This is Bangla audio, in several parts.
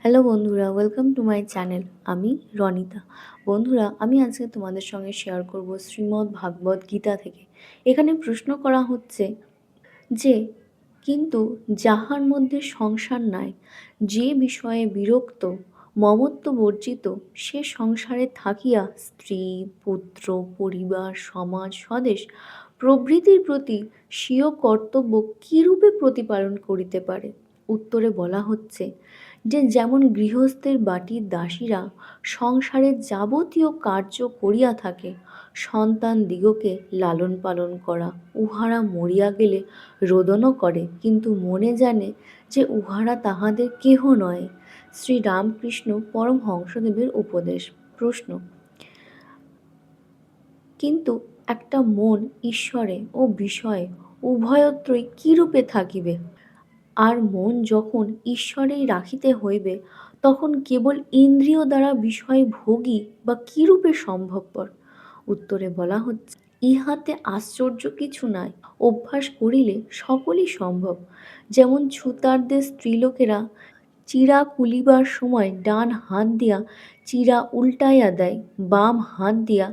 হ্যালো বন্ধুরা, ওয়েলকাম টু মাই চ্যানেল। আমি রনিতা। বন্ধুরা, আমি আজকে তোমাদের সঙ্গে শেয়ার করব শ্রীমদ্ ভাগবত গীতা থেকে। এখানে প্রশ্ন করা হচ্ছে যে, কিন্তু যাহার মধ্যে সংসার নাই, যে বিষয়ে বিরক্ত, মমত্ব বর্জিত, সে সংসারে থাকিয়া স্ত্রী, পুত্র, পরিবার, সমাজ, স্বদেশ প্রভৃতির প্রতি স্বীয় কর্তব্য কিরূপে প্রতিপালন করিতে পারে? উত্তরে বলা হচ্ছে যে, যেমন গৃহস্থের বাটির দাসীরা সংসারের যাবতীয় কার্য করিয়া থাকে, সন্তান দিগকে লালন পালন করা, উহারা মরিয়া গেলে রোদনও করে, কিন্তু মনে জানে যে উহারা তাহাদের কেহ নয়। শ্রী রামকৃষ্ণ পরমহংসদেবের উপদেশ। প্রশ্ন: কিন্তু একটা মন ঈশ্বরে ও বিষয়ে উভয়ত্রই কিরূপে থাকিবে? আর মন যখন ঈশ্বরেই রাখিতে হইবে, তখন কেবল ইন্দ্রিয় দ্বারা বিষয় ভোগী বা কিরূপে সম্ভবপর? উত্তরে বলা হচ্ছে, ইহাতে আশ্চর্য কিছু নাই, অভ্যাস করিলে সকলই সম্ভব। যেমন ছুতারদের স্ত্রীলোকেরা চিঁড়া কুলিবার সময় ডান হাত দিয়া চিঁড়া উল্টাইয়া দেয়, বাম হাত দিয়া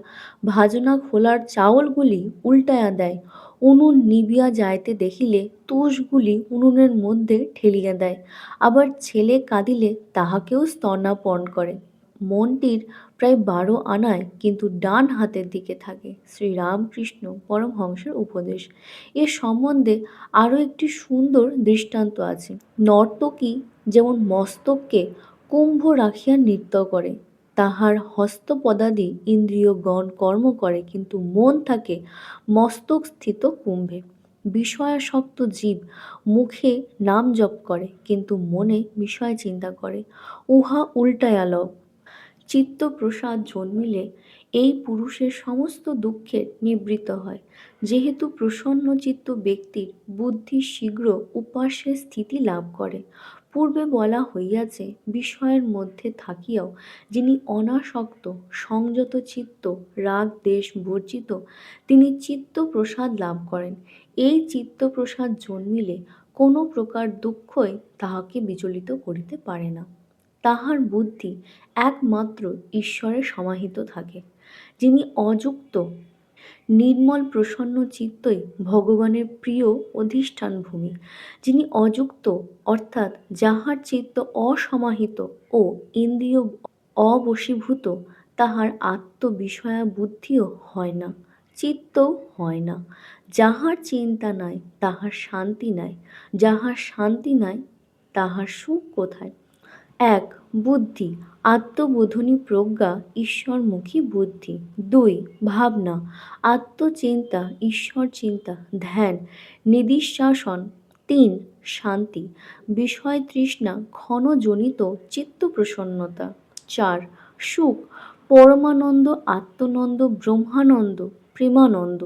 ভাজনা খোলার চাউলগুলি উল্টাইয়া দেয়, উনুন নিবিয়া যাইতে দেখিলে তুষগুলি উনুনের মধ্যে ঠেলিয়া দেয়, আবার ছেলে কাঁদিলে তাহাকেও স্তন্যাপন করে। মনটির প্রায় 12 আনায়, কিন্তু ডান হাতের দিকে থাকে। শ্রীরামকৃষ্ণ পরমহংসের উপদেশ। এ সম্বন্ধে আরও একটি সুন্দর দৃষ্টান্ত আছে। নর্তকী যেমন মস্তককে কুম্ভ রাখিয়া নৃত্য করে, তাহার হস্তপদাদি ইন্দ্রিয়গণ কর্ম করে, কিন্তু মন থাকে মস্তক স্থিত কুম্ভে। বিষয়াসক্ত জীব মুখে নাম জপ করে, কিন্তু মনে বিষয় চিন্তা করে, উহা উল্টায়া লও। চিত্তপ্রসাদ জন্মিলে এই পুরুষের সমস্ত দুঃখের নিবৃত্ত হয়। যেহেতু প্রসন্নচিত্ত ব্যক্তির বুদ্ধি শীঘ্র উপাস্যের স্থিতি লাভ করে। পূর্বে বলা হইয়াছে, বিষয়ের মধ্যে থাকিয়াও যিনি অনাসক্ত, সংযত চিত্ত, রাগ দ্বেষ বর্জিত, তিনি চিত্তপ্রসাদ লাভ করেন। এই চিত্তপ্রসাদ জন্মিলে কোনো প্রকার দুঃখই তাহাকে বিচলিত করিতে পারে না। তাহার বুদ্ধি একমাত্র ঈশ্বরে সমাহিত থাকে। যিনি অযুক্ত, নির্মল প্রসন্ন চিত্তই ভগবানের প্রিয় অধিষ্ঠান ভূমি। যিনি অযুক্ত অর্থাৎ যাহার চিত্ত অসমাহিত ও ইন্দ্রিয় অবশীভূত, তাহার আত্মবিষয়া বুদ্ধিও হয় না, চিত্তও হয় না। যাহার চিন্তা নাই তাহার শান্তি নাই, যাহার শান্তি নাই তাহার সুখ কোথায়? ১. বুদ্ধি, আত্মবোধনী প্রজ্ঞা, ঈশ্বরমুখী বুদ্ধি। ২. ভাবনা, আত্মচিন্তা, ঈশ্বর চিন্তা, ধ্যান, নিদিধ্যাসন। ৩. শান্তি, বিষয় তৃষ্ণা ক্ষণজনিত চিত্তপ্রসন্নতা। ৪. সুখ, পরমানন্দ, আত্মনন্দ, ব্রহ্মানন্দ, প্রেমানন্দ।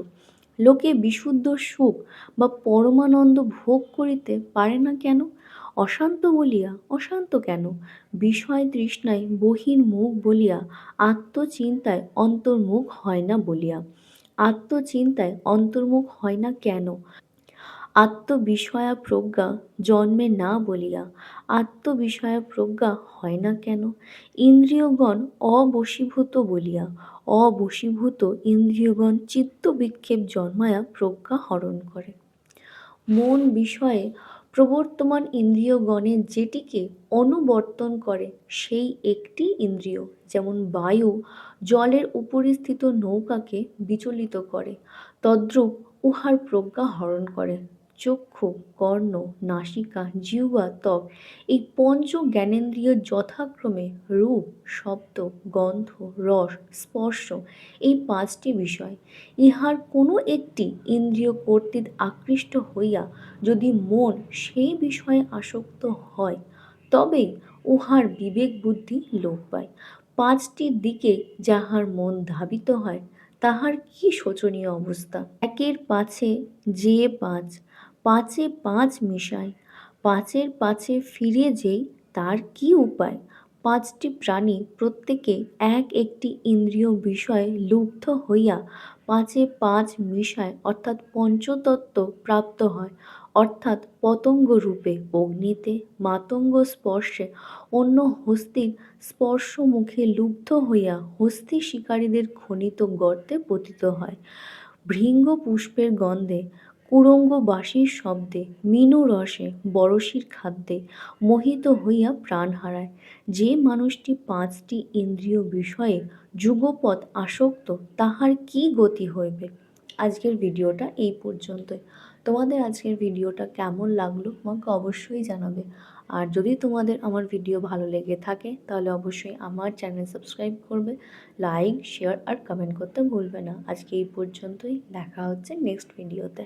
লোকে বিশুদ্ধ সুখ বা পরমানন্দ ভোগ করিতে পারে না কেন? অশান্ত বলিয়া। অশান্ত কেন? বিষয় তৃষ্ণায় বহির্মুখ বলিয়া, আত্মচিন্তায় অন্তর্মুখ হয় না বলিয়া। আত্মচিন্তায় অন্তর্মুখ হয় না কেন? আত্মবিষয়া প্রজ্ঞা জন্মে না বলিয়া। আত্মবিষয়া প্রজ্ঞা হয় না কেন? ইন্দ্রিয়গণ অবশীভূত বলিয়া। অবশীভূত ইন্দ্রিয়গণ চিত্তবিক্ষেপ জন্মায়া প্রজ্ঞা হরণ করে। মন বিষয়ে প্রবর্তমান ইন্দ্রিয়গণের যেটিকে অনুবর্তন করে, সেই একটি ইন্দ্রিয়। যেমন বায়ু জলের উপরিস্থিত নৌকাকে বিচলিত করে, তদ্রূপ উহার প্রজ্ঞা হরণ করে। চক্ষু, কর্ণ, নাসিকা, জিহ্বা, ত্বক, এই পঞ্চ জ্ঞানেন্দ্রিয় যথাক্রমে রূপ, শব্দ, গন্ধ, রস, স্পর্শ, এই 5টি বিষয়। ইহার কোনো একটি ইন্দ্রিয় কর্তৃক আকৃষ্ট হইয়া যদি মন সেই বিষয়ে আসক্ত হয়, তবেই উহার বিবেক বুদ্ধি লোপ পায়। 5টির দিকে যাহার মন ধাবিত হয়, তাহার কি শোচনীয় অবস্থা! একের পাছে যে 5, পাঁচে 5 মিশায়, পাঁচের পাছে ফিরে যেই, তার কি উপায়? 5টি প্রাণী প্রত্যেকে এক একটি ইন্দ্রিয় বিষয়ে লুব্ধ হইয়া পাঁচে 5 মিশায়, অর্থাৎ পঞ্চতত্ত্ব প্রাপ্ত হয়। অর্থাৎ পতঙ্গ রূপে অগ্নিতে, মাতঙ্গ স্পর্শে অন্য হস্তির স্পর্শ মুখে লুব্ধ হইয়া হস্তি শিকারীদের খনিত গর্তে পতিত হয়। ভৃঙ্গ পুষ্পের গন্ধে, কুরঙ্গ বাঁশির শব্দে, মিনু রসে, বরশির খাদ্যে মোহিত হইয়া প্রাণ হারায়। যে মানুষটি 5টি ইন্দ্রিয় বিষয়ে যুগপৎ আসক্ত, তাহার কি গতি হইবে? আজকের ভিডিওটা এই পর্যন্তই। তোমাদের আজকের ভিডিওটা কেমন লাগলো আমাকে অবশ্যই জানাবে। আর যদি তোমাদের আমার ভিডিও ভালো লেগে থাকে তাহলে অবশ্যই আমার চ্যানেল সাবস্ক্রাইব করবে, লাইক, শেয়ার আর কমেন্ট করতে ভুলবে না। আজকে এই পর্যন্তই, দেখা হচ্ছে নেক্সট ভিডিওতে।